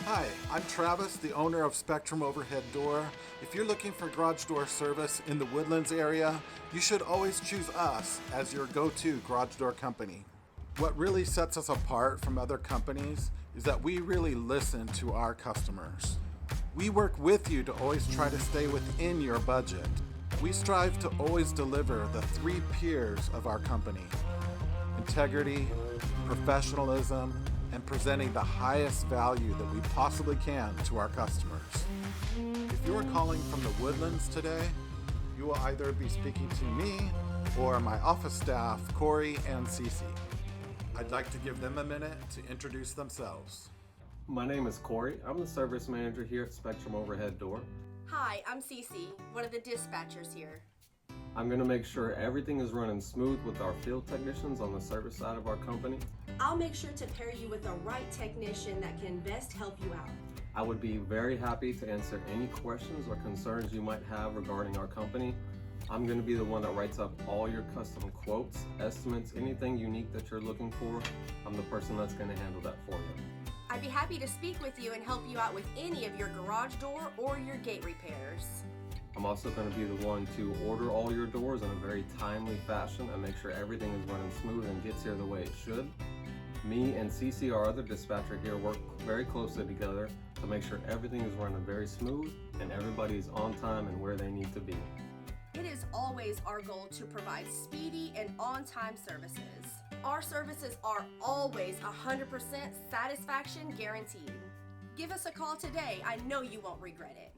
Hi, I'm Travis, the owner of Spectrum Overhead Door. If you're looking for garage door service in the Woodlands area, you should always choose us as your go-to garage door company. What really sets us apart from other companies is that we really listen to our customers. We work with you to always try to stay within your budget. We strive to always deliver the 3 P's of our company: integrity, professionalism, and presenting the highest value that we possibly can to our customers. If you are calling from the Woodlands today, you will either be speaking to me or my office staff, Corey and Cece. I'd like to give them a minute to introduce themselves. My name is Corey. I'm the service manager here at Spectrum Overhead Door. Hi, I'm Cece, one of the dispatchers here. I'm going to make sure everything is running smooth with our field technicians on the service side of our company. I'll make sure to pair you with the right technician that can best help you out. I would be very happy to answer any questions or concerns you might have regarding our company. I'm going to be the one that writes up all your custom quotes, estimates, anything unique that you're looking for. I'm the person that's going to handle that for you. I'd be happy to speak with you and help you out with any of your garage door or your gate repairs. I'm also going to be the one to order all your doors in a very timely fashion and make sure everything is running smooth and gets here the way it should. Me and Cece, our other dispatcher here, work very closely together to make sure everything is running very smooth and everybody's on time and where they need to be. It is always our goal to provide speedy and on-time services. Our services are always 100% satisfaction guaranteed. Give us a call today. I know you won't regret it.